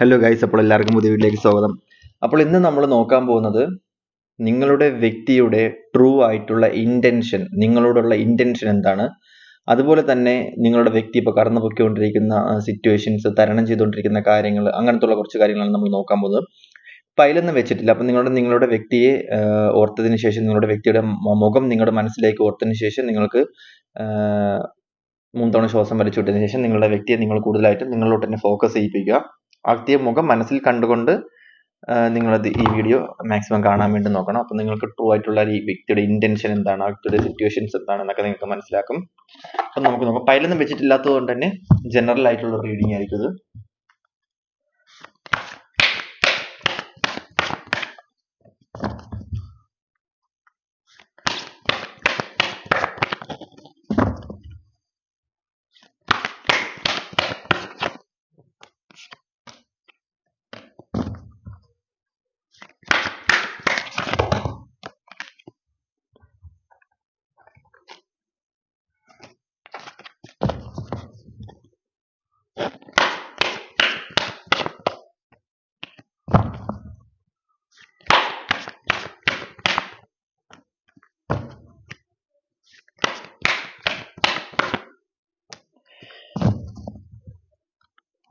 Hello guys, അപ്പോൾ എല്ലാവർക്കും പുതിയ വീട്ടിലേക്ക് സ്വാഗതം. അപ്പോൾ ഇന്ന് നമ്മൾ നോക്കാൻ പോകുന്നത് നിങ്ങളുടെ വ്യക്തിയുടെ ട്രൂ ആയിട്ടുള്ള ഇൻറ്റൻഷൻ, നിങ്ങളോടുള്ള ഇൻറ്റൻഷൻ എന്താണ്, അതുപോലെ തന്നെ നിങ്ങളുടെ വ്യക്തി ഇപ്പോൾ കടന്നു പൊയ്ക്കൊണ്ടിരിക്കുന്ന സിറ്റുവേഷൻസ്, തരണം ചെയ്തുകൊണ്ടിരിക്കുന്ന കാര്യങ്ങൾ, അങ്ങനത്തുള്ള കുറച്ച് കാര്യങ്ങളാണ് നമ്മൾ നോക്കാൻ പോകുന്നത്. അപ്പം അതിലൊന്നും വെച്ചിട്ടില്ല. അപ്പം നിങ്ങളുടെ വ്യക്തിയെ ഓർത്തതിന് ശേഷം, നിങ്ങളുടെ വ്യക്തിയുടെ മുഖം നിങ്ങളുടെ മനസ്സിലേക്ക് ഓർത്തതിന് ശേഷം നിങ്ങൾക്ക് 3 തവണ ശ്വാസം വലിച്ചു വിട്ടതിന് ശേഷം നിങ്ങളുടെ വ്യക്തിയെ നിങ്ങൾ കൂടുതലായിട്ടും നിങ്ങളിലോട്ട് തന്നെ ഫോക്കസ് ചെയ്യിപ്പിക്കുക. ആ വ്യക്തിയെ മുഖം മനസ്സിൽ കണ്ടുകൊണ്ട് നിങ്ങളത് ഈ വീഡിയോ മാക്സിമം കാണാൻ വേണ്ടി നോക്കണം. അപ്പം നിങ്ങൾക്ക് ട്രൂ ആയിട്ടുള്ള ഈ വ്യക്തിയുടെ ഇന്റൻഷൻ എന്താണ്, ആ വ്യക്തിയുടെ സിറ്റുവേഷൻസ് എന്താണെന്നൊക്കെ നിങ്ങൾക്ക് മനസ്സിലാക്കും. അപ്പം നമുക്ക് നോക്കാം. പൈലൊന്നും വെച്ചിട്ടില്ലാത്തത് കൊണ്ട് തന്നെ ജനറൽ ആയിട്ടുള്ള റീഡിംഗ് ആയിരിക്കും ഇത്.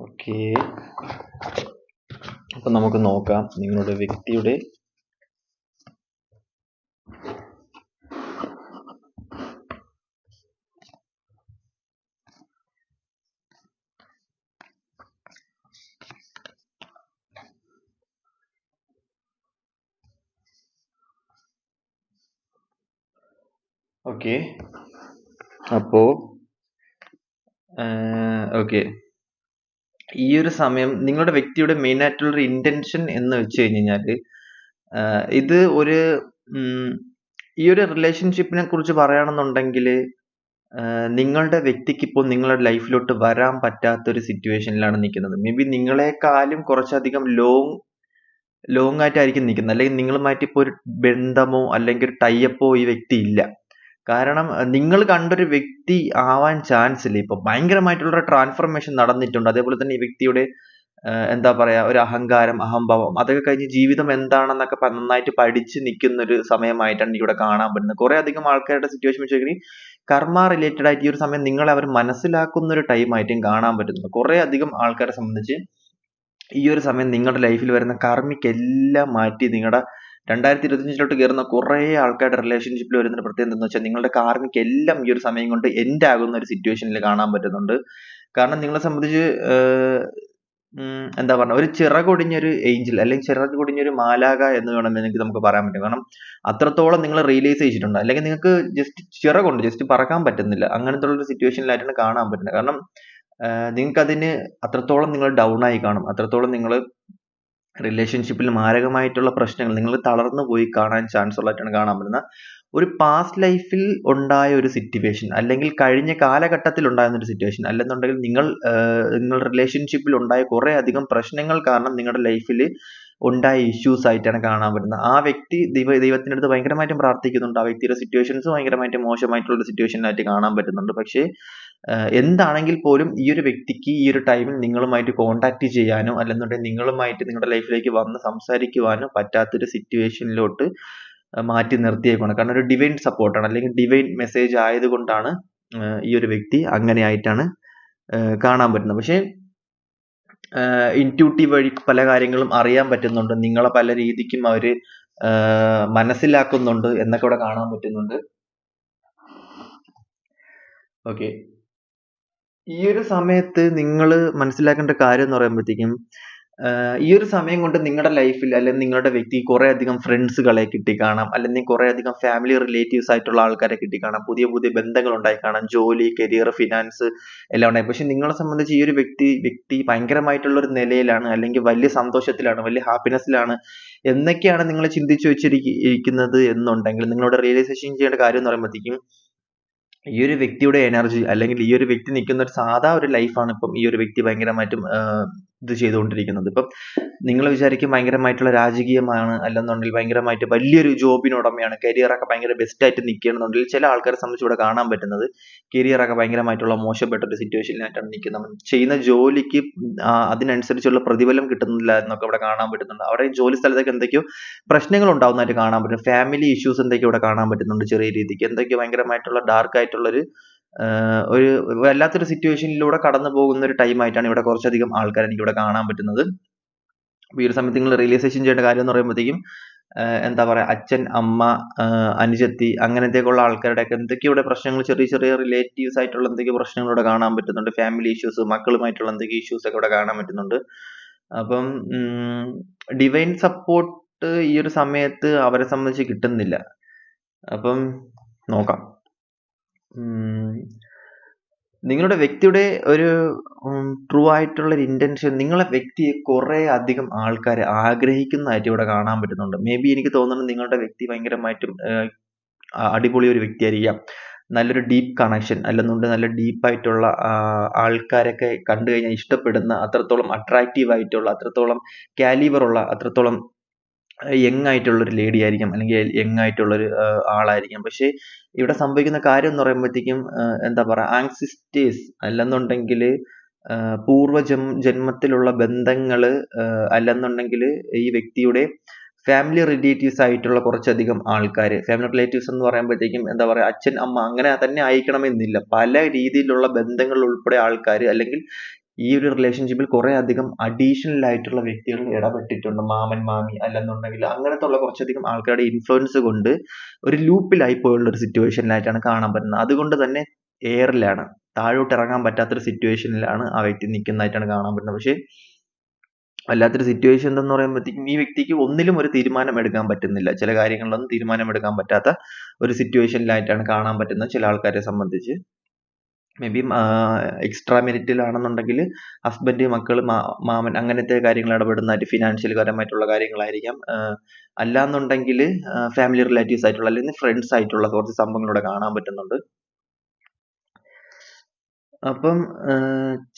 ഓക്കെ, അപ്പൊ നമുക്ക് നോക്കാം നിങ്ങളുടെ വ്യക്തിയുടെ ഓക്കെ അപ്പോ ഓക്കെ ഈ ഒരു സമയം നിങ്ങളുടെ വ്യക്തിയുടെ മെയിൻ ആയിട്ടുള്ള ഒരു ഇന്റൻഷൻ എന്ന് വെച്ച് കഴിഞ്ഞാൽ ഇത് ഒരു ഈ ഒരു റിലേഷൻഷിപ്പിനെ കുറിച്ച് പറയുകയാണെന്നുണ്ടെങ്കിൽ നിങ്ങളുടെ വ്യക്തിക്ക് ഇപ്പോൾ നിങ്ങളുടെ ലൈഫിലോട്ട് വരാൻ പറ്റാത്ത ഒരു സിറ്റുവേഷനിലാണ് നിൽക്കുന്നത്. മേ ബി നിങ്ങളെക്കാളും കുറച്ചധികം ലോങ് ആയിട്ടായിരിക്കും നിൽക്കുന്നത്. അല്ലെങ്കിൽ നിങ്ങളുമായിട്ട് ഇപ്പോൾ ഒരു ബന്ധമോ അല്ലെങ്കിൽ ഒരു ടൈപ്പോ ഈ വ്യക്തി ഇല്ല. കാരണം നിങ്ങൾ കണ്ടൊരു വ്യക്തി ആവാൻ ചാൻസ് ഇല്ല. ഇപ്പൊ ഭയങ്കരമായിട്ടുള്ള ട്രാൻസ്ഫർമേഷൻ നടന്നിട്ടുണ്ട്. അതേപോലെ തന്നെ ഈ വ്യക്തിയുടെ എന്താ പറയാ, ഒരു അഹങ്കാരം, അഹംഭാവം അതൊക്കെ കഴിഞ്ഞ് ജീവിതം എന്താണെന്നൊക്കെ നന്നായിട്ട് പഠിച്ച് നിൽക്കുന്ന ഒരു സമയമായിട്ടാണ് ഇവിടെ കാണാൻ പറ്റുന്നത്. കുറെ അധികം ആൾക്കാരുടെ സിറ്റുവേഷൻ വെച്ച് കഴിഞ്ഞാൽ കർമ്മ റിലേറ്റഡ് ആയിട്ട് ഈ ഒരു സമയം നിങ്ങളെ അവർ മനസ്സിലാക്കുന്ന ഒരു ടൈം ആയിട്ടും കാണാൻ പറ്റുന്നത്. കുറെ അധികം ആൾക്കാരെ സംബന്ധിച്ച് ഈ ഒരു സമയം നിങ്ങളുടെ ലൈഫിൽ വരുന്ന കർമ്മിക്ക് എല്ലാം മാറ്റി നിങ്ങളുടെ 2025 കയറുന്ന കുറെ ആൾക്കാരുടെ റിലേഷൻഷിപ്പിൽ വരുന്ന ഒരു പ്രത്യേകത എന്താണെന്ന് വെച്ചാൽ നിങ്ങളുടെ കാർമ്മിക്ക് എല്ലാം ഈ ഒരു സമയം കൊണ്ട് എൻഡ് ആകുന്ന ഒരു സിറ്റുവേഷനിൽ കാണാൻ പറ്റുന്നുണ്ട്. കാരണം നിങ്ങളെ സംബന്ധിച്ച് എന്താ പറയുക, ഒരു ചിറകൊടിഞ്ഞൊരു ഏഞ്ചൽ അല്ലെങ്കിൽ ചിറകൊടിഞ്ഞൊരു മാലാക എന്ന് വേണമെങ്കിൽ നമുക്ക് പറയാൻ പറ്റും. കാരണം അത്രത്തോളം നിങ്ങൾ റിയലൈസ് ചെയ്തിട്ടുണ്ട്. അല്ലെങ്കിൽ നിങ്ങൾക്ക് ജസ്റ്റ് ചിറകുണ്ട്, ജസ്റ്റ് പറക്കാൻ പറ്റുന്നില്ല. അങ്ങനത്തെ ഉള്ള ഒരു സിറ്റുവേഷനിലായിട്ടാണ് കാണാൻ പറ്റുന്നത്. കാരണം നിങ്ങൾക്ക് അതിന് അത്രത്തോളം നിങ്ങൾ ഡൗൺ ആയി കാണും. അത്രത്തോളം നിങ്ങൾ റിലേഷൻഷിപ്പിൽ മാരകമായിട്ടുള്ള പ്രശ്നങ്ങൾ നിങ്ങൾ തളർന്നു പോയി കാണാൻ ചാൻസ് ഉള്ളതായിട്ടാണ് കാണാൻ പറ്റുന്നത്. ഒരു പാസ്റ്റ് ലൈഫിൽ ഉണ്ടായ ഒരു സിറ്റുവേഷൻ അല്ലെങ്കിൽ കഴിഞ്ഞ കാലഘട്ടത്തിൽ ഉണ്ടായിരുന്ന ഒരു സിറ്റുവേഷൻ, അല്ലെന്നുണ്ടെങ്കിൽ നിങ്ങൾ റിലേഷൻഷിപ്പിൽ ഉണ്ടായ കുറെ അധികം പ്രശ്നങ്ങൾ കാരണം നിങ്ങളുടെ ലൈഫിൽ ഉണ്ടായ ഇഷ്യൂസ് ആയിട്ടാണ് കാണാൻ പറ്റുന്നത്. ആ വ്യക്തി ദൈവത്തിന്റെ അടുത്ത് ഭയങ്കരമായിട്ടും പ്രാർത്ഥിക്കുന്നുണ്ട്. ആ വ്യക്തിയുടെ സിറ്റുവേഷൻസ് ഭയങ്കരമായിട്ട് മോശമായിട്ടുള്ള സിറ്റുവേഷനായിട്ട് കാണാൻ പറ്റുന്നുണ്ട്. പക്ഷേ എന്താണെങ്കിൽ പോലും ഈ ഒരു വ്യക്തിക്ക് ഈ ഒരു ടൈമിൽ നിങ്ങളുമായിട്ട് കോണ്ടാക്ട് ചെയ്യാനോ അല്ലെന്നുണ്ടെങ്കിൽ നിങ്ങളുമായിട്ട് നിങ്ങളുടെ ലൈഫിലേക്ക് വന്ന് സംസാരിക്കുവാനോ പറ്റാത്തൊരു സിറ്റുവേഷനിലോട്ട് മാറ്റി നിർത്തിയേക്കാണ്. കാരണം ഒരു ഡിവൈൻ സപ്പോർട്ടാണ് അല്ലെങ്കിൽ ഡിവൈൻ മെസ്സേജ് ആയതുകൊണ്ടാണ് ഈ ഒരു വ്യക്തി അങ്ങനെയായിട്ടാണ് കാണാൻ പറ്റുന്നത്. പക്ഷേ ഇൻറ്റ്യൂട്ടീവ് വഴി പല കാര്യങ്ങളും അറിയാൻ പറ്റുന്നുണ്ട്. നിങ്ങളെ പല രീതിക്കും അവര് മനസ്സിലാക്കുന്നുണ്ട് എന്നൊക്കെ ഇവിടെ കാണാൻ പറ്റുന്നുണ്ട്. ഓക്കെ, ഈ ഒരു സമയത്ത് നിങ്ങൾ മനസ്സിലാക്കേണ്ട കാര്യം എന്ന് പറയുമ്പോഴത്തേക്കും ഈ ഒരു സമയം കൊണ്ട് നിങ്ങളുടെ ലൈഫിൽ അല്ലെങ്കിൽ നിങ്ങളുടെ വ്യക്തി കുറെ അധികം ഫ്രണ്ട്സുകളെ കിട്ടിക്കാണാം, അല്ലെങ്കിൽ കുറെ അധികം ഫാമിലി റിലേറ്റീവ്സ് ആയിട്ടുള്ള ആൾക്കാരെ കിട്ടിക്കാണാം, പുതിയ പുതിയ ബന്ധങ്ങൾ ഉണ്ടായി കാണാം, ജോലി, കരിയർ, ഫിനാൻസ് എല്ലാം ഉണ്ടായി. പക്ഷെ നിങ്ങളെ സംബന്ധിച്ച് ഈ ഒരു വ്യക്തി ഭയങ്കരമായിട്ടുള്ള ഒരു നിലയിലാണ്, അല്ലെങ്കിൽ വലിയ സന്തോഷത്തിലാണ്, വലിയ ഹാപ്പിനെസ്സിലാണ് എന്നൊക്കെയാണ് നിങ്ങൾ ചിന്തിച്ചു വെച്ചിരിക്കുന്നത് എന്നുണ്ടെങ്കിൽ നിങ്ങളുടെ റിയലൈസേഷൻ ചെയ്യേണ്ട കാര്യം എന്ന് പറയുമ്പോഴത്തേക്കും ഈ ഒരു വ്യക്തിയുടെ എനർജി അല്ലെങ്കിൽ ഈ ഒരു വ്യക്തി നിൽക്കുന്ന ഒരു സാധാ ഒരു ലൈഫാണ് ഇപ്പം ഈ ഒരു വ്യക്തി ഭയങ്കരമായിട്ടും ഇത് ചെയ്തുകൊണ്ടിരിക്കുന്നത്. ഇപ്പം നിങ്ങൾ വിചാരിക്കും ഭയങ്കരമായിട്ടുള്ള രാജകീയമാണ്, അല്ലെന്നുണ്ടെങ്കിൽ ഭയങ്കരമായിട്ട് വലിയൊരു ജോബിന് ഉടമയാണ്, കരിയറൊക്കെ ഭയങ്കര ബെസ്റ്റ് ആയിട്ട് നിൽക്കുകയാണെന്നുണ്ടെങ്കിൽ ചില ആൾക്കാരെ സംബന്ധിച്ച് ഇവിടെ കാണാൻ പറ്റുന്നത് കരിയറൊക്കെ ഭയങ്കരമായിട്ടുള്ള മോശപ്പെട്ട ഒരു സിറ്റുവേഷനിലായിട്ടാണ് നിൽക്കുന്നത്. ചെയ്യുന്ന ജോലിക്ക് അതിനനുസരിച്ചുള്ള പ്രതിഫലം കിട്ടുന്നില്ല എന്നൊക്കെ ഇവിടെ കാണാൻ പറ്റുന്നുണ്ട്. അവരുടെ ജോലി സ്ഥലത്തൊക്കെ എന്തൊക്കെയോ പ്രശ്നങ്ങൾ ഉണ്ടാവുന്നതായിട്ട് കാണാൻ പറ്റും. ഫാമിലി ഇഷ്യൂസ് എന്തൊക്കെയോ ഇവിടെ കാണാൻ പറ്റുന്നുണ്ട് ചെറിയ രീതിക്ക്. എന്തൊക്കെയോ ഭയങ്കരമായിട്ടുള്ള ഡാർക്ക് ആയിട്ടുള്ളൊരു ഒരു വല്ലാത്തൊരു സിറ്റുവേഷനിലൂടെ കടന്നു പോകുന്ന ഒരു ടൈം ആയിട്ടാണ് ഇവിടെ കുറച്ചധികം ആൾക്കാരെ എനിക്ക് ഇവിടെ കാണാൻ പറ്റുന്നത്. ഈ ഒരു സമയത്ത് നിങ്ങൾ റിയലൈസേഷൻ ചെയ്യേണ്ട കാര്യം എന്ന് പറയുമ്പോഴത്തേക്കും എന്താ പറയാ, അച്ഛൻ, അമ്മ, അനുജത്തി, അങ്ങനത്തെയൊക്കെയുള്ള ആൾക്കാരുടെയൊക്കെ എന്തൊക്കെയോ ഇവിടെ പ്രശ്നങ്ങൾ, ചെറിയ ചെറിയ റിലേറ്റീവ്സ് ആയിട്ടുള്ള എന്തൊക്കെയോ പ്രശ്നങ്ങൾ ഇവിടെ കാണാൻ പറ്റുന്നുണ്ട്. ഫാമിലി ഇഷ്യൂസ്, മക്കളുമായിട്ടുള്ള എന്തൊക്കെയോ ഇഷ്യൂസ് ഒക്കെ ഇവിടെ കാണാൻ പറ്റുന്നുണ്ട്. അപ്പം ഡിവൈൻ സപ്പോർട്ട് ഈ ഒരു സമയത്ത് അവരെ സംബന്ധിച്ച് കിട്ടുന്നില്ല. അപ്പം നോക്കാം. നിങ്ങളുടെ വ്യക്തിയുടെ ഒരു ട്രൂ ആയിട്ടുള്ള ഒരു ഇന്റൻഷൻ, നിങ്ങളെ വ്യക്തിയെ കുറെ അധികം ആൾക്കാർ ആഗ്രഹിക്കുന്നതായിട്ട് ഇവിടെ കാണാൻ പറ്റുന്നുണ്ട്. മേ ബി എനിക്ക് തോന്നുന്നത് നിങ്ങളുടെ വ്യക്തി ഭയങ്കരമായിട്ടും അടിപൊളി ഒരു വ്യക്തിയായിരിക്കാം. നല്ലൊരു ഡീപ്പ് കണക്ഷൻ, അല്ലെന്നുണ്ടെങ്കിൽ നല്ല ഡീപ്പായിട്ടുള്ള ആൾക്കാരൊക്കെ കണ്ടു കഴിഞ്ഞാൽ ഇഷ്ടപ്പെടുന്ന, അത്രത്തോളം അട്രാക്റ്റീവ് ആയിട്ടുള്ള, അത്രത്തോളം കാലിബർ ഉള്ള, അത്രത്തോളം യങ് ആയിട്ടുള്ള ഒരു ലേഡി ആയിരിക്കാം, അല്ലെങ്കിൽ യങ് ആയിട്ടുള്ള ഒരു ആളായിരിക്കാം. പക്ഷെ ഇവിടെ സംഭവിക്കുന്ന കാര്യം എന്ന് പറയുമ്പോഴത്തേക്കും എന്താ പറയാ, ആങ്സിസ്റ്റേഴ്സ്, അല്ലെന്നുണ്ടെങ്കിൽ പൂർവ്വ ജന്മത്തിലുള്ള ബന്ധങ്ങള്, അല്ലെന്നുണ്ടെങ്കിൽ ഈ വ്യക്തിയുടെ ഫാമിലി റിലേറ്റീവ്സ് ആയിട്ടുള്ള കുറച്ചധികം ആൾക്കാർ. ഫാമിലി റിലേറ്റീവ്സ് എന്ന് പറയുമ്പോഴത്തേക്കും എന്താ പറയാ, അച്ഛൻ, അമ്മ അങ്ങനെ തന്നെ ആയിരിക്കണമെന്നില്ല. പല രീതിയിലുള്ള ബന്ധങ്ങൾ ഉൾപ്പെടെ ആൾക്കാർ, അല്ലെങ്കിൽ ഈ ഒരു റിലേഷൻഷിപ്പിൽ കുറെ അധികം അഡീഷണൽ ആയിട്ടുള്ള വ്യക്തികൾ ഇടപെട്ടിട്ടുണ്ട്. മാമൻ, മാമി, അല്ലെന്നുണ്ടെങ്കിൽ അങ്ങനത്തെ ഉള്ള കുറച്ചധികം ആൾക്കാരുടെ ഇൻഫ്ലുവൻസ് കൊണ്ട് ഒരു ലൂപ്പിലായി പോയുള്ള ഒരു സിറ്റുവേഷനിലായിട്ടാണ് കാണാൻ പറ്റുന്നത്. അതുകൊണ്ട് തന്നെ എയറിലാണ്, താഴോട്ട് ഇറങ്ങാൻ പറ്റാത്തൊരു സിറ്റുവേഷനിലാണ് ആ വ്യക്തി നിൽക്കുന്നതായിട്ടാണ് കാണാൻ പറ്റുന്നത്. പക്ഷെ വല്ലാത്തൊരു സിറ്റുവേഷൻ എന്തെന്ന് പറയുമ്പോഴത്തേക്കും ഈ വ്യക്തിക്ക് ഒന്നിലും ഒരു തീരുമാനം എടുക്കാൻ പറ്റുന്നില്ല. ചില കാര്യങ്ങളിലൊന്നും തീരുമാനം എടുക്കാൻ പറ്റാത്ത ഒരു സിറ്റുവേഷനിലായിട്ടാണ് കാണാൻ പറ്റുന്നത് ചില ആൾക്കാരെ സംബന്ധിച്ച്. മേ ബി എക്സ്ട്രാ മെരിറ്റലാണെന്നുണ്ടെങ്കിൽ ഹസ്ബൻഡ്, മക്കൾ, മാമൻ, അങ്ങനത്തെ കാര്യങ്ങൾ ഇടപെടുന്നതായിട്ട്, ഫിനാൻഷ്യൽ പരമായിട്ടുള്ള കാര്യങ്ങളായിരിക്കാം. അല്ലാന്നുണ്ടെങ്കിൽ ഫാമിലി റിലേറ്റീവ്സ് ആയിട്ടുള്ള, അല്ലെങ്കിൽ ഫ്രണ്ട്സ് ആയിട്ടുള്ള കുറച്ച് സംഭവങ്ങളിലൂടെ കാണാൻ പറ്റുന്നുണ്ട്. അപ്പം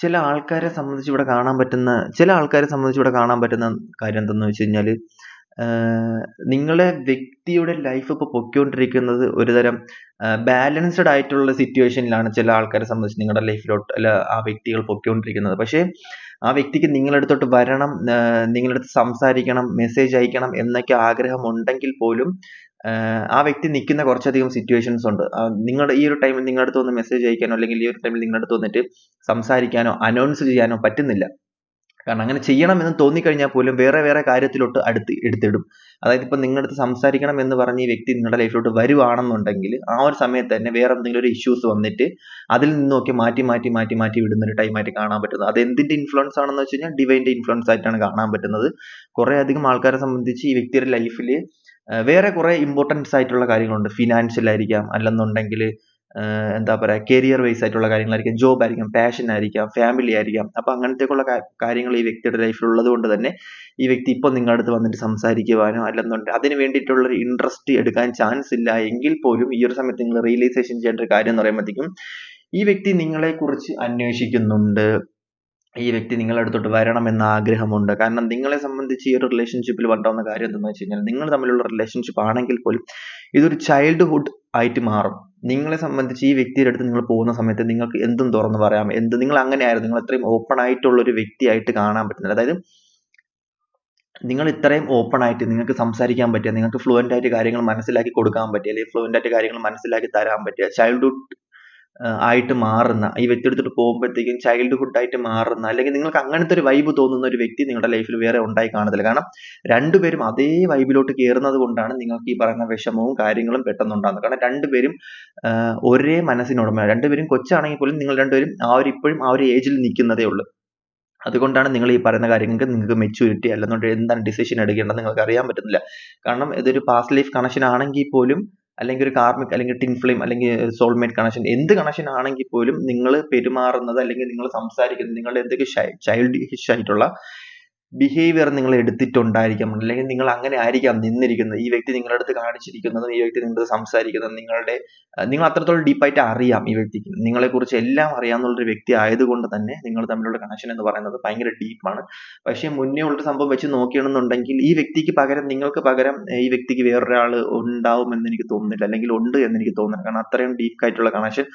ചില ആൾക്കാരെ സംബന്ധിച്ച് ഇവിടെ കാണാൻ പറ്റുന്ന കാര്യം എന്തെന്ന് വെച്ച് കഴിഞ്ഞാല്, നിങ്ങളെ വ്യക്തിയുടെ ലൈഫ് ഇപ്പൊ പൊയ്ക്കൊണ്ടിരിക്കുന്നത് ഒരുതരം ബാലൻസ്ഡ് ആയിട്ടുള്ള സിറ്റുവേഷനിലാണ് ചില ആൾക്കാരെ സംബന്ധിച്ച് നിങ്ങളുടെ ലൈഫിലോട്ട്, അല്ല ആ വ്യക്തികൾ പൊയ്ക്കൊണ്ടിരിക്കുന്നത്. പക്ഷെ ആ വ്യക്തിക്ക് നിങ്ങളുടെ അടുത്തോട്ട് വരണം, നിങ്ങളുടെ അടുത്ത് സംസാരിക്കണം, മെസ്സേജ് അയക്കണം എന്നൊക്കെ ആഗ്രഹം ഉണ്ടെങ്കിൽ പോലും ആ വ്യക്തി നിൽക്കുന്ന കുറച്ചധികം സിറ്റുവേഷൻസ് ഉണ്ട്. നിങ്ങളുടെ ഈ ഒരു ടൈമിൽ നിങ്ങളുടെ അടുത്ത് വന്ന് മെസ്സേജ് അയക്കാനോ, അല്ലെങ്കിൽ ഈ ഒരു ടൈമിൽ നിങ്ങളുടെ അടുത്ത് വന്നിട്ട് സംസാരിക്കാനോ, അനൗൺസ് ചെയ്യാനോ പറ്റുന്നില്ല. കാരണം അങ്ങനെ ചെയ്യണം എന്ന് തോന്നിക്കഴിഞ്ഞാൽ പോലും വേറെ വേറെ കാര്യത്തിലോട്ട് എടുത്തിടും. അതായത് ഇപ്പൊ നിങ്ങളുടെ അടുത്ത് സംസാരിക്കണം എന്ന് പറഞ്ഞ് ഈ വ്യക്തി നിങ്ങളുടെ ലൈഫിലോട്ട് വരുവാണെന്നുണ്ടെങ്കിൽ ആ ഒരു സമയത്ത് തന്നെ വേറെ എന്തെങ്കിലും ഒരു ഇഷ്യൂസ് വന്നിട്ട് അതിൽ നിന്നൊക്കെ മാറ്റി വിടുന്ന ഒരു ടൈമായിട്ട് കാണാൻ പറ്റുന്നത്. അത് എന്തിന്റെ ഇൻഫ്ലുവൻസ് ആണെന്ന് വെച്ച് കഴിഞ്ഞാൽ ഡിവൈൻ്റെ ഇൻഫ്ലുവൻസ് ആയിട്ടാണ് കാണാൻ പറ്റുന്നത്. കുറെ അധികം ആൾക്കാരെ സംബന്ധിച്ച് ഈ വ്യക്തിയുടെ ലൈഫിൽ വേറെ കുറെ ഇമ്പോർട്ടൻസ് ആയിട്ടുള്ള കാര്യങ്ങളുണ്ട്. ഫിനാൻഷ്യൽ ആയിരിക്കാം, അല്ലെന്നുണ്ടെങ്കിൽ എന്താ പറയാ, കരിയർ വൈസ് ആയിട്ടുള്ള കാര്യങ്ങളായിരിക്കാം, ജോബ് ആയിരിക്കാം, പാഷൻ ആയിരിക്കാം, ഫാമിലി ആയിരിക്കാം. അപ്പൊ അങ്ങനത്തേക്കുള്ള കാര്യങ്ങൾ ഈ വ്യക്തിയുടെ ലൈഫിൽ ഉള്ളത് കൊണ്ട് തന്നെ ഈ വ്യക്തി ഇപ്പൊ നിങ്ങളുടെ അടുത്ത് വന്നിട്ട് സംസാരിക്കുവാനോ, അല്ലെന്നുണ്ടെങ്കിൽ അതിന് വേണ്ടിയിട്ടുള്ള ഒരു ഇൻട്രസ്റ്റ് എടുക്കാൻ ചാൻസ് ഇല്ല എങ്കിൽ പോലും ഈ ഒരു സമയത്ത് നിങ്ങൾ റിയലൈസേഷൻ ചെയ്യേണ്ട ഒരു കാര്യം എന്ന് പറയുമ്പോഴത്തേക്കും ഈ വ്യക്തി നിങ്ങളെ കുറിച്ച് അന്വേഷിക്കുന്നുണ്ട്, ഈ വ്യക്തി നിങ്ങളുടെ അടുത്തോട്ട് വരണമെന്ന ആഗ്രഹമുണ്ട്. കാരണം നിങ്ങളെ സംബന്ധിച്ച് ഈ ഒരു റിലേഷൻഷിപ്പിൽ ഉണ്ടാവുന്ന കാര്യം എന്താണെന്ന് വെച്ച് കഴിഞ്ഞാൽ, നിങ്ങൾ തമ്മിലുള്ള റിലേഷൻഷിപ്പ് ആണെങ്കിൽ പോലും ഇതൊരു ചൈൽഡ്ഹുഡ് ആയിട്ട് മാറും. നിങ്ങളെ സംബന്ധിച്ച് ഈ വ്യക്തിയുടെ അടുത്ത് നിങ്ങൾ പോകുന്ന സമയത്ത് നിങ്ങൾക്ക് എന്തും തുറന്നു പറയാം. നിങ്ങൾ അങ്ങനെയായിരുന്നു, നിങ്ങൾ അത്രയും ഓപ്പൺ ആയിട്ടുള്ള ഒരു വ്യക്തിയായിട്ട് കാണാൻ പറ്റുന്നില്ല. അതായത് നിങ്ങൾ ഇത്രയും ഓപ്പൺ ആയിട്ട് നിങ്ങൾക്ക് സംസാരിക്കാൻ പറ്റുക, നിങ്ങൾക്ക് ഫ്ലുവന്റ് ആയിട്ട് കാര്യങ്ങൾ മനസ്സിലാക്കി കൊടുക്കാൻ പറ്റുക, അല്ലെങ്കിൽ ഫ്ലുവന്റ് ആയിട്ട് കാര്യങ്ങൾ മനസ്സിലാക്കി തരാൻ പറ്റുക, ചൈൽഡ്ഹുഡ് ആയിട്ട് മാറുന്ന, ഈ വ്യക്തി എടുത്തിട്ട് പോകുമ്പോഴത്തേക്കും ചൈൽഡ്ഹുഡ് ആയിട്ട് മാറുന്ന, അല്ലെങ്കിൽ നിങ്ങൾക്ക് അങ്ങനത്തെ ഒരു വൈബ് തോന്നുന്ന ഒരു വ്യക്തി നിങ്ങളുടെ ലൈഫിൽ വേറെ ഉണ്ടായി കാണത്തില്ല. കാരണം രണ്ടുപേരും അതേ വൈബിലോട്ട് കയറുന്നത് കൊണ്ടാണ് നിങ്ങൾക്ക് ഈ പറയുന്ന വിഷമവും കാര്യങ്ങളും പെട്ടെന്നുണ്ടാകുന്നത്. കാരണം രണ്ടുപേരും ഒരേ മനസ്സിനുടമ, രണ്ടുപേരും കൊച്ചാണെങ്കിൽ പോലും നിങ്ങൾ രണ്ടുപേരും ഇപ്പോഴും ആ ഒരു ഏജിൽ നിൽക്കുന്നതേ ഉള്ളൂ. അതുകൊണ്ടാണ് നിങ്ങൾ ഈ പറയുന്ന കാര്യങ്ങൾക്ക് നിങ്ങൾക്ക് മെച്യൂരിറ്റി, അല്ലെന്നുണ്ടെങ്കിൽ എന്താണ് ഡിസിഷൻ എടുക്കേണ്ടത് നിങ്ങൾക്ക് അറിയാൻ പറ്റുന്നില്ല. കാരണം ഇതൊരു പാസ്റ്റ് ലൈഫ് കണക്ഷൻ ആണെങ്കിൽ പോലും, അല്ലെങ്കിൽ ഒരു കാർമിക്, അല്ലെങ്കിൽ ടിൻ ഫ്ലെയിം, അല്ലെങ്കിൽ സോൾമേറ്റ് കണക്ഷൻ, എന്ത് കണക്ഷൻ ആണെങ്കിൽ പോലും നിങ്ങൾ പെരുമാറുന്നത്, അല്ലെങ്കിൽ നിങ്ങൾ സംസാരിക്കുന്നത്, നിങ്ങളുടെ എന്തൊക്കെ ചൈൽഡിഷ് ആയിട്ടുള്ള ബിഹേവിയർ നിങ്ങൾ എടുത്തിട്ടുണ്ടായിരിക്കാം, അല്ലെങ്കിൽ നിങ്ങൾ അങ്ങനെ ആയിരിക്കാം നിന്നിരിക്കുന്നത്. ഈ വ്യക്തി നിങ്ങളുടെ അടുത്ത് കാണിച്ചിരിക്കുന്നതും ഈ വ്യക്തി നിങ്ങളുടെ സംസാരിക്കുന്നതും നിങ്ങൾ അത്രത്തോളം ഡീപ്പായിട്ട് അറിയാം ഈ വ്യക്തിക്ക്. നിങ്ങളെക്കുറിച്ച് എല്ലാം അറിയാവുന്ന വ്യക്തി ആയതുകൊണ്ട് തന്നെ നിങ്ങൾ തമ്മിലുള്ള കണക്ഷൻ എന്ന് പറയുന്നത് ഭയങ്കര ഡീപ്പാണ്. പക്ഷേ മുന്നേ ഉള്ളൊരു സംഭവം വെച്ച് നോക്കുകയാണെന്നുണ്ടെങ്കിൽ ഈ വ്യക്തിക്ക് പകരം നിങ്ങൾക്ക് പകരം ഈ വ്യക്തിക്ക് വേറൊരാൾ ഉണ്ടാവുമെന്ന് എനിക്ക് തോന്നുന്നില്ല, അല്ലെങ്കിൽ ഉണ്ട് എന്ന് എനിക്ക് തോന്നുന്നില്ല. കാരണം അത്രയും ഡീപ്പ് ആയിട്ടുള്ള കണക്ഷൻ,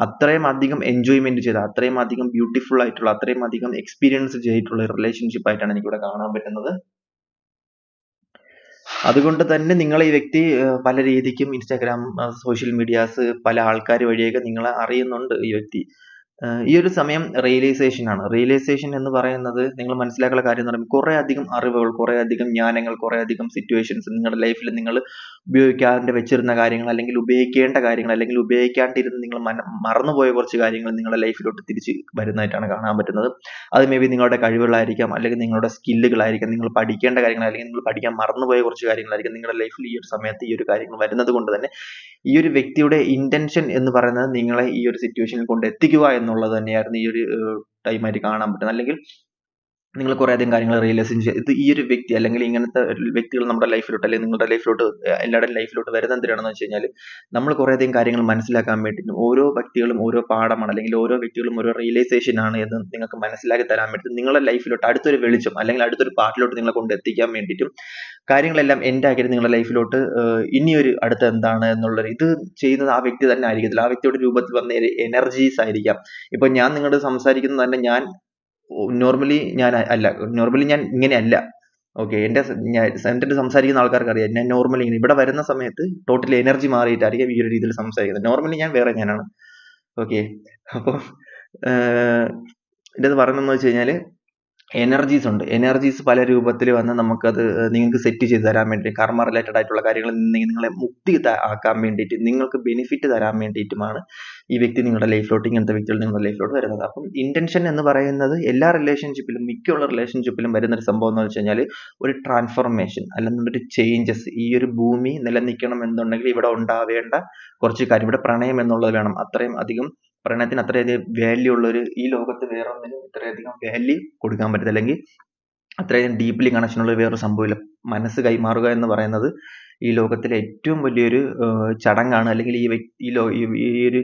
അത്രയും അധികം എൻജോയ്മെന്റ് ചെയ്ത, അത്രയും അധികം ബ്യൂട്ടിഫുൾ ആയിട്ടുള്ള, അത്രയും അധികം എക്സ്പീരിയൻസ് ചെയ്തിട്ടുള്ള റിലേഷൻഷിപ്പ് ആയിട്ടാണ് എനിക്കിവിടെ കാണാൻ പറ്റുന്നത്. അതുകൊണ്ട് തന്നെ നിങ്ങളെ ഈ വ്യക്തി പല രീതിക്കും ഇൻസ്റ്റാഗ്രാം, സോഷ്യൽ മീഡിയാസ്, പല ആൾക്കാർ വഴിയൊക്കെ നിങ്ങളെ അറിയുന്നുണ്ട് ഈ വ്യക്തി. ഈ ഒരു സമയം റിയലൈസേഷൻ ആണ്. റിയലൈസേഷൻ എന്ന് പറയുന്നത് നിങ്ങൾ മനസ്സിലാക്കേണ്ട കാര്യം എന്ന് പറയുമ്പോൾ കുറേ അധികം അറിവുകൾ, കുറേ അധികം ജ്ഞാനങ്ങൾ, കുറേ അധികം സിറ്റുവേഷൻസ് നിങ്ങളുടെ ലൈഫിൽ നിങ്ങൾ ഉപയോഗിക്കാണ്ട് വെച്ചിരുന്ന കാര്യങ്ങൾ, അല്ലെങ്കിൽ ഉപയോഗിക്കേണ്ട കാര്യങ്ങൾ, അല്ലെങ്കിൽ ഉപയോഗിക്കാണ്ടിരുന്ന് നിങ്ങൾ മറന്നുപോയ കുറച്ച് കാര്യങ്ങൾ നിങ്ങളുടെ ലൈഫിലോട്ട് തിരിച്ച് വരുന്നതായിട്ടാണ് കാണാൻ പറ്റുന്നത്. അത് മേ ബി നിങ്ങളുടെ കഴിവുകളായിരിക്കാം, അല്ലെങ്കിൽ നിങ്ങളുടെ സ്കില്ലുകളായിരിക്കാം, നിങ്ങൾ പഠിക്കേണ്ട കാര്യങ്ങൾ, അല്ലെങ്കിൽ നിങ്ങൾ പഠിക്കാൻ മറന്നുപോയ കുറച്ച് കാര്യങ്ങളായിരിക്കും നിങ്ങളുടെ ലൈഫിൽ ഈ ഒരു സമയത്ത് ഈ ഒരു കാര്യങ്ങൾ വരുന്നത് കൊണ്ട് തന്നെ ഈ ഒരു വ്യക്തിയുടെ ഇന്റൻഷൻ എന്ന് പറയുന്നത് നിങ്ങളെ ഈ ഒരു സിറ്റുവേഷനിൽ കൊണ്ട് എത്തിക്കുക എന്നുള്ളത് തന്നെയായിരുന്നു ഈ ഒരു ടൈമായിട്ട് കാണാൻ പറ്റുന്നത്. അല്ലെങ്കിൽ നിങ്ങൾ കുറേ അധികം കാര്യങ്ങൾ റിയലൈസ് ഇത് ഈ ഒരു വ്യക്തി, അല്ലെങ്കിൽ ഇങ്ങനത്തെ വ്യക്തികൾ നമ്മുടെ ലൈഫിലോട്ട്, അല്ലെങ്കിൽ നിങ്ങളുടെ ലൈഫിലോട്ട്, എല്ലാവരുടെയും ലൈഫിലോട്ട് വരുന്നത് എന്തിനാണെന്ന് വെച്ച് കഴിഞ്ഞാൽ നമ്മൾ കുറേ അധികം കാര്യങ്ങൾ മനസ്സിലാക്കാൻ വേണ്ടിയിട്ടും, ഓരോ വ്യക്തികളും ഓരോ പാഠമാണ്, അല്ലെങ്കിൽ ഓരോ വ്യക്തികളും ഓരോ റിയലൈസേഷൻ ആണ് എന്ന് നിങ്ങൾക്ക് മനസ്സിലാക്കി തരാൻ വേണ്ടിയിട്ട് നിങ്ങളുടെ ലൈഫിലോട്ട് അടുത്തൊരു വെളിച്ചം, അല്ലെങ്കിൽ അടുത്തൊരു പാട്ടിലോട്ട് നിങ്ങളെ കൊണ്ട് എത്തിക്കാൻ വേണ്ടിയിട്ടും കാര്യങ്ങളെല്ലാം എൻഡ് ആക്കിയിട്ട് നിങ്ങളുടെ ലൈഫിലോട്ട് ഇനിയൊരു അടുത്ത എന്താണ് എന്നുള്ളത് ഇത് ചെയ്യുന്നത് ആ വ്യക്തി തന്നെ ആയിരിക്കത്തില്ല. ആ വ്യക്തിയുടെ രൂപത്തിൽ വന്ന എനർജീസ് ആയിരിക്കാം. ഇപ്പൊ ഞാൻ നിങ്ങളോട് സംസാരിക്കുന്നത് തന്നെ ഞാൻ നോർമലി ഞാൻ ഇങ്ങനെ അല്ല. ഓക്കെ, എന്റെ സംസാരിക്കുന്ന ആൾക്കാർക്ക് അറിയാം ഞാൻ നോർമലി ഇങ്ങനെ. ഇവിടെ വരുന്ന സമയത്ത് ടോട്ടലി എനർജി മാറിയിട്ടായിരിക്കും ഈ ഒരു രീതിയിൽ സംസാരിക്കുന്നത്. നോർമലി ഞാൻ വേറെ ഞാനാണ്. ഓക്കെ, അപ്പോൾ ഇത് പറയുന്നതെന്ന് വെച്ച് കഴിഞ്ഞാല് എനർജീസ് ഉണ്ട്. എനർജീസ് പല രൂപത്തിൽ വന്ന് നമുക്കത് നിങ്ങൾക്ക് സെറ്റ് ചെയ്ത് തരാൻ വേണ്ടി, കർമ്മ റിലേറ്റഡ് ആയിട്ടുള്ള കാര്യങ്ങളിൽ നിന്ന് നിങ്ങളെ മുക്തി ആക്കാൻ വേണ്ടിയിട്ട്, നിങ്ങൾക്ക് ബെനിഫിറ്റ് തരാൻ വേണ്ടിയിട്ടുമാണ് ഈ വ്യക്തി നിങ്ങളുടെ ലൈഫിലോട്ട്, ഇങ്ങനത്തെ വ്യക്തികൾ നിങ്ങളുടെ ലൈഫിലോട്ട് വരുന്നത്. അപ്പം ഇന്റൻഷൻ എന്ന് പറയുന്നത് എല്ലാ റിലേഷൻഷിപ്പിലും, മിക്കുള്ള റിലേഷൻഷിപ്പിലും വരുന്ന ഒരു സംഭവം എന്ന് വെച്ച് കഴിഞ്ഞാൽ ഒരു ട്രാൻസ്ഫോർമേഷൻ, അല്ലെങ്കിൽ ചേഞ്ചസ്. ഈ ഒരു ഭൂമി നിലനിൽക്കണം എന്നുണ്ടെങ്കിൽ ഇവിടെ ഉണ്ടാവേണ്ട കുറച്ച് കാര്യം, ഇവിടെ പ്രണയം എന്നുള്ളത് വേണം. അത്രയും അധികം പ്രണയത്തിന് അത്രയധികം വാല്യൂ ഉള്ളൊരു ഈ ലോകത്ത് വേറെ ഒന്നിനും ഇത്രയധികം വാല്യൂ കൊടുക്കാൻ പറ്റില്ല, അല്ലെങ്കിൽ അത്രയധികം ഡീപ്ലി കണക്ഷൻ ഉള്ള വേറൊരു സംഭവമില്ല. മനസ്സ് കൈമാറുക എന്ന് പറയുന്നത് ഈ ലോകത്തിലെ ഏറ്റവും വലിയൊരു ചടങ്ങാണ്, അല്ലെങ്കിൽ ഈ ഒരു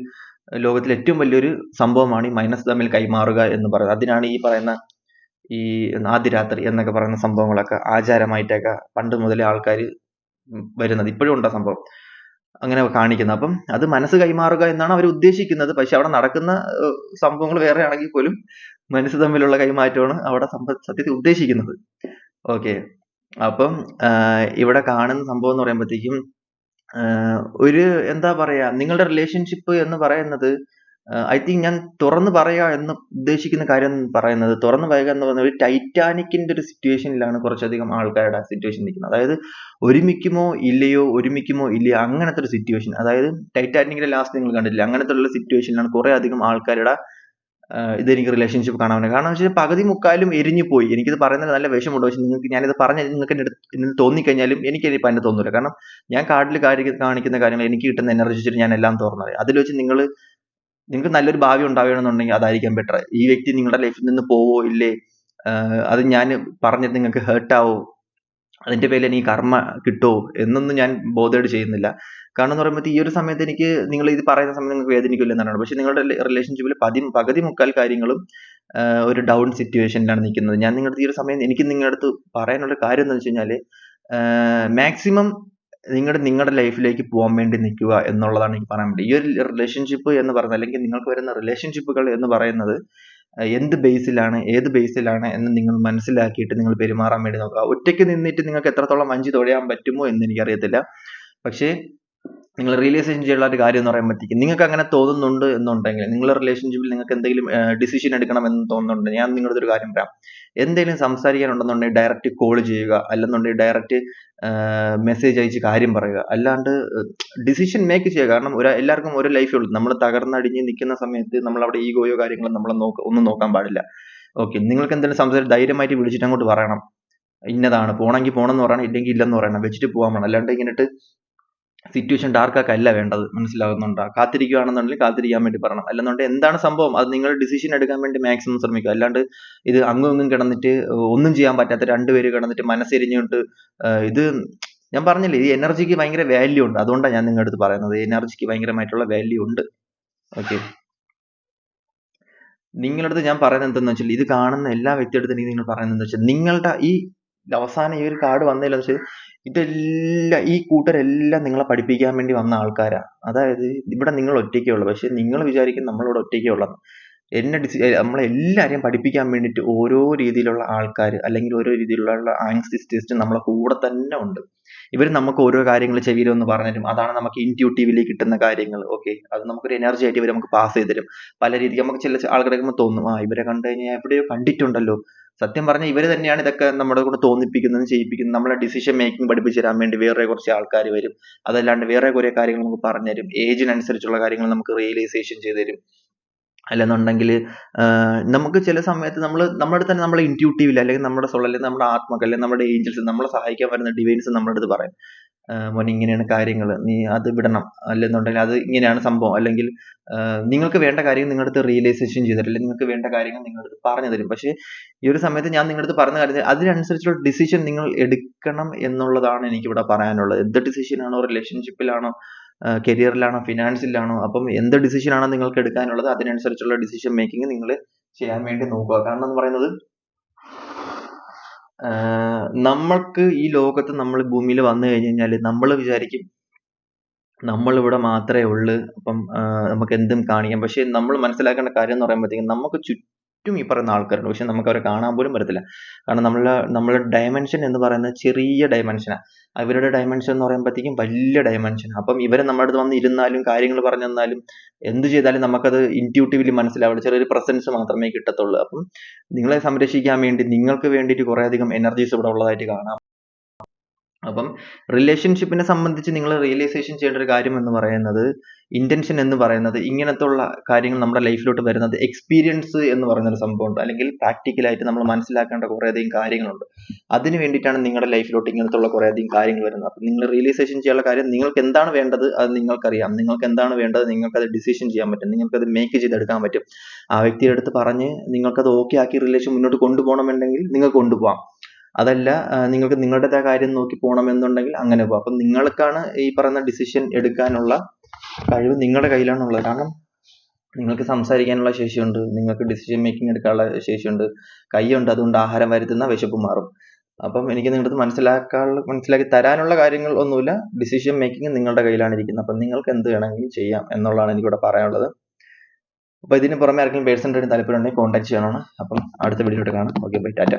ലോകത്തിലെ ഏറ്റവും വലിയൊരു സംഭവമാണ് ഈ മനസ്സ് തമ്മിൽ കൈമാറുക എന്ന് പറയുന്നത്. അതിനാണ് ഈ പറയുന്ന ഈ ആദ്യരാത്രി എന്നൊക്കെ പറയുന്ന സംഭവങ്ങളൊക്കെ ആചാരമായിട്ടൊക്കെ പണ്ട് മുതലേ ആൾക്കാർ വരുന്നത്. ഇപ്പോഴും ഉണ്ടോ സംഭവം അങ്ങനെ കാണിക്കുന്നത്. അപ്പം അത് മനസ്സ് കൈമാറുക എന്നാണ് അവർ ഉദ്ദേശിക്കുന്നത്. പക്ഷെ അവിടെ നടക്കുന്ന സംഭവങ്ങൾ വേറെ ആണെങ്കിൽ പോലും മനസ്സ് തമ്മിലുള്ള കൈമാറ്റമാണ് അവിടെ സത്യത്തിൽ ഉദ്ദേശിക്കുന്നത്. ഓക്കെ, അപ്പം ഇവിടെ കാണുന്ന സംഭവം എന്ന് പറയുമ്പോഴത്തേക്കും ഒരു എന്താ പറയാ, നിങ്ങളുടെ റിലേഷൻഷിപ്പ് എന്ന് പറയുന്നത് ഐ തിങ്ക് ഞാൻ തുറന്നു പറയുക എന്ന് ഉദ്ദേശിക്കുന്ന കാര്യം പറയുന്നത്, തുറന്നു പറയുക എന്ന് പറയുന്നത് ഒരു ടൈറ്റാനിക്കിന്റെ ഒരു സിറ്റുവേഷനിലാണ് കുറച്ചധികം ആൾക്കാരുടെ സിറ്റുവേഷൻ നിൽക്കുന്നത്. അതായത് ഒരുമിക്കുമോ ഇല്ലയോ അങ്ങനത്തെ ഒരു സിറ്റുവേഷൻ. അതായത് ടൈറ്റാനിക്കിന്റെ ലാസ്റ്റ് നിങ്ങൾ കണ്ടില്ല, അങ്ങനത്തെ ഉള്ള സിറ്റുവേഷനിലാണ് കുറെ അധികം ആൾക്കാരുടെ ഇതെനിക്ക് റിലേഷൻഷിപ്പ് കാണാൻ പറ്റും. കാരണം വെച്ചാൽ പകുതി മുക്കാലും എരിഞ്ഞു പോയി. എനിക്കിത് പറയുന്നത് നല്ല വിഷമമുണ്ട്. പക്ഷെ നിങ്ങൾക്ക് ഞാനിത് പറഞ്ഞ നിങ്ങൾക്ക് എന്നെ തോന്നിക്കഴിഞ്ഞാലും എനിക്ക് ഇപ്പം എന്നെ തോന്നില്ല. കാരണം ഞാൻ കാർഡിൽ കാണിക്കുന്ന കാര്യങ്ങൾ, എനിക്ക് കിട്ടുന്ന എനർജി വെച്ചിട്ട് ഞാൻ എല്ലാം തുറന്നത്. അതിൽ വെച്ച് നിങ്ങൾക്ക് നല്ലൊരു ഭാവി ഉണ്ടാവുകയാണെന്നുണ്ടെങ്കിൽ അതായിരിക്കാം ബെറ്റർ. ഈ വ്യക്തി നിങ്ങളുടെ ലൈഫിൽ നിന്ന് പോവോ ഇല്ലേ, അത് ഞാൻ പറഞ്ഞത് നിങ്ങൾക്ക് ഹേർട്ട് ആവോ, അതിന്റെ പേരിൽ എനിക്ക് കർമ്മ കിട്ടുമോ എന്നൊന്നും ഞാൻ ബോധേഡ് ചെയ്യുന്നില്ല. കാരണം എന്ന് പറയുമ്പോൾ ഈ ഒരു സമയത്ത് എനിക്ക് നിങ്ങൾ ഇത് പറയുന്ന സമയത്ത് നിങ്ങൾക്ക് വേദനിക്കില്ല എന്നാണ്. പക്ഷെ നിങ്ങളുടെ റിലേഷൻഷിപ്പിൽ പകുതി മുക്കാൽ കാര്യങ്ങളും ഒരു ഡൗൺ സിറ്റുവേഷനിലാണ് നിൽക്കുന്നത്. ഞാൻ നിങ്ങളുടെ ഈ ഒരു സമയം എനിക്ക് നിങ്ങളുടെ അടുത്ത് പറയാനുള്ള കാര്യം എന്ന് വെച്ച് കഴിഞ്ഞാൽ മാക്സിമം നിങ്ങളുടെ ലൈഫിലേക്ക് പോകാൻ വേണ്ടി നിൽക്കുക എന്നുള്ളതാണ് എനിക്ക് പറയാൻ വേണ്ടി. ഈ ഒരു റിലേഷൻഷിപ്പ് എന്ന് പറയുന്നത്, അല്ലെങ്കിൽ നിങ്ങൾക്ക് വരുന്ന റിലേഷൻഷിപ്പുകൾ എന്ന് പറയുന്നത് ഏത് ബേസിലാണ് എന്ന് നിങ്ങൾ മനസ്സിലാക്കിയിട്ട് നിങ്ങൾ പെരുമാറാൻ വേണ്ടി നോക്കുക. ഒറ്റയ്ക്ക് നിന്നിട്ട് നിങ്ങൾക്ക് എത്രത്തോളം വഞ്ചി തുഴയാൻ പറ്റുമോ എന്ന് എനിക്കറിയത്തില്ല. പക്ഷേ നിങ്ങൾ റിയലൈസേഷൻ ചെയ്യാനുള്ള ഒരു കാര്യം എന്ന് പറയുമ്പോഴത്തേക്ക് നിങ്ങൾക്ക് അങ്ങനെ തോന്നുന്നുണ്ട് എന്നുണ്ടെങ്കിൽ, നിങ്ങളുടെ റിലേഷൻഷിപ്പിൽ നിങ്ങൾക്ക് എന്തെങ്കിലും ഡിസിഷൻ എടുക്കണം എന്ന് തോന്നുന്നുണ്ട്, ഞാൻ നിങ്ങളുടെ ഒരു കാര്യം പറയാം. എന്തെങ്കിലും സംസാരിക്കാനുണ്ടെന്നുണ്ടെങ്കിൽ ഡയറക്റ്റ് കോൾ ചെയ്യുക, അല്ലെന്നുണ്ടെങ്കിൽ ഡയറക്റ്റ് മെസ്സേജ് അയച്ച് കാര്യം പറയുക. അല്ലാണ്ട് ഡിസിഷൻ മേക്ക് ചെയ്യുക. കാരണം എല്ലാവർക്കും ഒരു ലൈഫേ ഉള്ളൂ. നമ്മൾ തകർന്നടിഞ്ഞ് നിൽക്കുന്ന സമയത്ത് നമ്മൾ അവിടെ ഈഗോയോ കാര്യങ്ങളോ നമ്മളെ ഒന്നും നോക്കാൻ പാടില്ല. ഓക്കെ, നിങ്ങൾക്ക് എന്തെങ്കിലും സംസാരിച്ച് ധൈര്യമായിട്ട് വിളിച്ചിട്ട് അങ്ങോട്ട് പറയണം, ഇന്നതാണ്, പോണെങ്കിൽ പോകണം എന്ന് പറയണം, ഇല്ലെങ്കിൽ ഇല്ലെന്ന് പറയണം, വെച്ചിട്ട് പോകാൻ വേണം. അല്ലാണ്ട് ഇങ്ങനെട്ട് സിറ്റുവേഷൻ ഡാർക്ക് ആക്കല്ല വേണ്ടത്. മനസ്സിലാകുന്നുണ്ടോ? കാത്തിരിക്കുകയാണെന്നുണ്ടെങ്കിൽ കാത്തിരിക്കാൻ വേണ്ടി പറയണം. അല്ലെന്നുണ്ടെങ്കിൽ എന്താണ് സംഭവം അത് നിങ്ങൾ ഡിസിഷൻ എടുക്കാൻ വേണ്ടി മാക്സിമം ശ്രമിക്കുക. അല്ലാണ്ട് ഇത് അങ്ങും ഇങ്ങും കിടന്നിട്ട് ഒന്നും ചെയ്യാൻ പറ്റാത്ത രണ്ടുപേര് കിടന്നിട്ട് മനസ്സെരിഞ്ഞുകൊണ്ട് ഇത് ഞാൻ പറഞ്ഞില്ലേ, ഈ എനർജിക്ക് ഭയങ്കര വാല്യൂ ഉണ്ട്. അതുകൊണ്ടാണ് ഞാൻ നിങ്ങളുടെ അടുത്ത് പറയുന്നത്. എനർജിക്ക് ഭയങ്കരമായിട്ടുള്ള വാല്യൂ ഉണ്ട്. ഓക്കെ, നിങ്ങളുടെ അടുത്ത് ഞാൻ പറയുന്നത് എന്തെന്ന് വെച്ചാൽ, ഇത് കാണുന്ന എല്ലാ വ്യക്തിയുടെ നിങ്ങൾ പറയുന്നത് എന്താ വെച്ചാൽ, നിങ്ങളുടെ ഈ അവസാനം ഈ ഒരു കാർഡ് വന്നതിലെന്ന് വെച്ചാൽ ഇതെല്ലാം ഈ കൂട്ടരെല്ലാം നിങ്ങളെ പഠിപ്പിക്കാൻ വേണ്ടി വന്ന ആൾക്കാരാ. അതായത് ഇവിടെ നിങ്ങൾ ഒറ്റയ്ക്കേ ഉള്ളൂ. പക്ഷെ നിങ്ങൾ വിചാരിക്കും നമ്മളിവിടെ ഒറ്റയ്ക്കേ ഉള്ളെന്ന്. നമ്മളെല്ലാരെയും പഠിപ്പിക്കാൻ വേണ്ടിയിട്ട് ഓരോ രീതിയിലുള്ള ആൾക്കാർ, അല്ലെങ്കിൽ ഓരോ രീതിയിലുള്ള ആങ്സിസ്റ്റിസ്റ്റ് നമ്മളെ കൂടെ തന്നെ ഉണ്ട്. ഇവർ നമുക്ക് ഓരോ കാര്യങ്ങൾ ചെവിയിൽ ഒന്ന് പറഞ്ഞുതരും. അതാണ് നമുക്ക് ഇൻറ്റ്യൂട്ടീവ്ലി കിട്ടുന്ന കാര്യങ്ങൾ. ഓക്കെ, അത് നമുക്കൊരു എനർജി ആയിട്ട് ഇവർ നമുക്ക് പാസ് ചെയ്ത് തരും. പല രീതിക്ക് നമുക്ക് ചില ആൾക്കാരെ തോന്നും, ഇവരെ കണ്ടു കഴിഞ്ഞാൽ എവിടെയോ കണ്ടിട്ടുണ്ടല്ലോ. സത്യം പറഞ്ഞാൽ ഇവര് തന്നെയാണ് ഇതൊക്കെ നമ്മുടെ കൂടെ തോന്നിപ്പിക്കുന്നതും ചെയ്യിപ്പിക്കുന്നതും. നമ്മളെ ഡിസിഷൻ മേക്കിംഗ് പഠിപ്പിച്ചു തരാൻ വേണ്ടി വേറെ കുറച്ച് ആൾക്കാർ വരും. അതല്ലാണ്ട് വേറെ കുറെ കാര്യങ്ങൾ നമുക്ക് പറഞ്ഞു തരും. ഏജിനനുസരിച്ചുള്ള കാര്യങ്ങൾ നമുക്ക് റിയലൈസേഷൻ ചെയ്ത് തരും. അല്ലെന്നുണ്ടെങ്കിൽ നമുക്ക് ചില സമയത്ത് നമ്മുടെ അടുത്ത് തന്നെ നമ്മളെ ഇൻറ്റ്യൂട്ടീവില്, അല്ലെങ്കിൽ നമ്മുടെ സോൾ, അല്ലെങ്കിൽ നമ്മുടെ ആത്മാക്കൾ, അല്ലെങ്കിൽ നമ്മുടെ ഏഞ്ചൽസ്, നമ്മളെ സഹായിക്കാൻ വരുന്ന ഡിവൈൻസ് നമ്മുടെ അടുത്ത് പറയും, മോനെ ഇങ്ങനെയാണ് കാര്യങ്ങൾ, നീ അത് വിടണം, അല്ലെന്നുണ്ടെങ്കിൽ അത് ഇങ്ങനെയാണ് സംഭവം, അല്ലെങ്കിൽ നിങ്ങൾക്ക് വേണ്ട കാര്യം നിങ്ങളുടെ അടുത്ത് റിയലൈസേഷൻ ചെയ്ത് തരും, അല്ലെങ്കിൽ നിങ്ങൾക്ക് വേണ്ട കാര്യങ്ങൾ നിങ്ങളുടെ അടുത്ത് പറഞ്ഞു തരും. പക്ഷേ ഈ ഒരു സമയത്ത് ഞാൻ നിങ്ങളുടെ അടുത്ത് പറഞ്ഞ കാര്യം അതിനനുസരിച്ചുള്ള ഡിസിഷൻ നിങ്ങൾ എടുക്കണം എന്നുള്ളതാണ് എനിക്കിവിടെ പറയാനുള്ളത്. എന്ത് ഡിസിഷൻ ആണോ, റിലേഷൻഷിപ്പിലാണോ, കരിയറിലാണോ, ഫിനാൻസിലാണോ, അപ്പം എന്ത് ഡിസിഷൻ ആണോ നിങ്ങൾക്ക് എടുക്കാനുള്ളത് അതിനനുസരിച്ചുള്ള ഡിസിഷൻ മേക്കിംഗ് നിങ്ങൾ ചെയ്യാൻ വേണ്ടി നോക്കുക. കാരണം എന്ന് പറയുന്നത്, നമ്മൾക്ക് ഈ ലോകത്ത് നമ്മൾ ഭൂമിയിൽ വന്നു കഴിഞ്ഞ് കഴിഞ്ഞാൽ നമ്മൾ വിചാരിക്കും നമ്മളിവിടെ മാത്രമേ ഉള്ളൂ, അപ്പം നമുക്ക് എന്തും കാണിക്കാം. പക്ഷെ നമ്മൾ മനസ്സിലാക്കേണ്ട കാര്യം എന്ന് പറയുമ്പോഴത്തേക്കും നമുക്ക് ചുറ്റും ഈ പറയുന്ന ആൾക്കാരുണ്ട്. പക്ഷെ നമുക്ക് അവരെ കാണാൻ പോലും പറ്റത്തില്ല. കാരണം നമ്മളെ ഡയമെൻഷൻ എന്ന് പറയുന്നത് ചെറിയ ഡയമെൻഷനാണ്. അവരുടെ ഡയമെൻഷൻ എന്ന് പറയുമ്പോഴത്തേക്കും വലിയ ഡയമെൻഷൻ. അപ്പം ഇവരെ നമ്മുടെ അടുത്ത് വന്ന് ഇരുന്നാലും കാര്യങ്ങൾ പറഞ്ഞു തന്നാലും എന്ത് ചെയ്താലും നമുക്കത് ഇൻറ്റ്യൂട്ടീവ്ലി മനസ്സിലാവില്ല. ചെറിയൊരു പ്രസൻസ് മാത്രമേ കിട്ടത്തുള്ളൂ. അപ്പം നിങ്ങളെ സംരക്ഷിക്കാൻ വേണ്ടി നിങ്ങൾക്ക് വേണ്ടിയിട്ട് കുറേയധികം എനർജീസ് ഇവിടെ ഉള്ളതായിട്ട് കാണാം. അപ്പം റിലേഷൻഷിപ്പിനെ സംബന്ധിച്ച് നിങ്ങൾ റിയലൈസേഷൻ ചെയ്യേണ്ട ഒരു കാര്യം എന്ന് പറയുന്നത്, ഇന്റൻഷൻ എന്ന് പറയുന്നത്, ഇങ്ങനത്തുള്ള കാര്യങ്ങൾ നമ്മുടെ ലൈഫിലോട്ട് വരുന്നത് എക്സ്പീരിയൻസ് എന്ന് പറയുന്ന ഒരു സംഭവമുണ്ട്, അല്ലെങ്കിൽ പ്രാക്ടിക്കലായിട്ട് നമ്മൾ മനസ്സിലാക്കേണ്ട കുറേയധികം കാര്യങ്ങളുണ്ട്. അതിന് വേണ്ടിയിട്ടാണ് നിങ്ങളുടെ ലൈഫിലോട്ട് ഇങ്ങനത്തുള്ള കുറേയധികം കാര്യങ്ങൾ വരുന്നത്. അപ്പം നിങ്ങൾ റിയലൈസേഷൻ ചെയ്യാനുള്ള കാര്യം, നിങ്ങൾക്ക് എന്താണ് വേണ്ടത് അത് നിങ്ങൾക്കറിയാം. നിങ്ങൾക്ക് എന്താണ് വേണ്ടത് നിങ്ങൾക്കത് ഡിസിഷൻ ചെയ്യാൻ പറ്റും, നിങ്ങൾക്കത് മേക്ക് ചെയ്തെടുക്കാൻ പറ്റും. ആ വ്യക്തിയുടെ അടുത്ത് പറഞ്ഞ് നിങ്ങൾക്കത് ഓക്കെ ആക്കി റിലേഷൻ മുന്നോട്ട് കൊണ്ടുപോകണമെന്നുണ്ടെങ്കിൽ നിങ്ങൾക്ക് കൊണ്ടുപോകാം. അതല്ല നിങ്ങൾക്ക് നിങ്ങളുടേതായ കാര്യം നോക്കി പോകണമെന്നുണ്ടെങ്കിൽ അങ്ങനെ പോകാം. അപ്പം നിങ്ങൾക്കാണ് ഈ പറയുന്ന ഡിസിഷൻ എടുക്കാനുള്ള കഴിവ് നിങ്ങളുടെ കയ്യിലാണുള്ളത്. കാരണം നിങ്ങൾക്ക് സംസാരിക്കാനുള്ള ശേഷിയുണ്ട്, നിങ്ങൾക്ക് ഡിസിഷൻ മേക്കിംഗ് എടുക്കാനുള്ള ശേഷിയുണ്ട്, കൈയുണ്ട്, അതുകൊണ്ട് ആഹാരം വരുത്തുന്ന വിശപ്പ് മാറും. അപ്പം എനിക്ക് നിങ്ങളുടെ മനസ്സിലാക്കി തരാനുള്ള കാര്യങ്ങൾ ഒന്നുമില്ല. ഡിസിഷൻ മേക്കിംഗ് നിങ്ങളുടെ കയ്യിലാണ് ഇരിക്കുന്നത്. അപ്പം നിങ്ങൾക്ക് എന്ത് വേണമെങ്കിലും ചെയ്യാം എന്നുള്ളതാണ് എനിക്കിവിടെ പറയാനുള്ളത്. അപ്പോൾ ഇതിന് പുറമെ ആർക്കെങ്കിലും പേഴ്സണൽ താല്പര്യം ഉണ്ടെങ്കിൽ കോൺടാക്ട് ചെയ്യണം. അപ്പം അടുത്ത വീഡിയോയിട്ട് കാണാം. Okay, bye, Tata.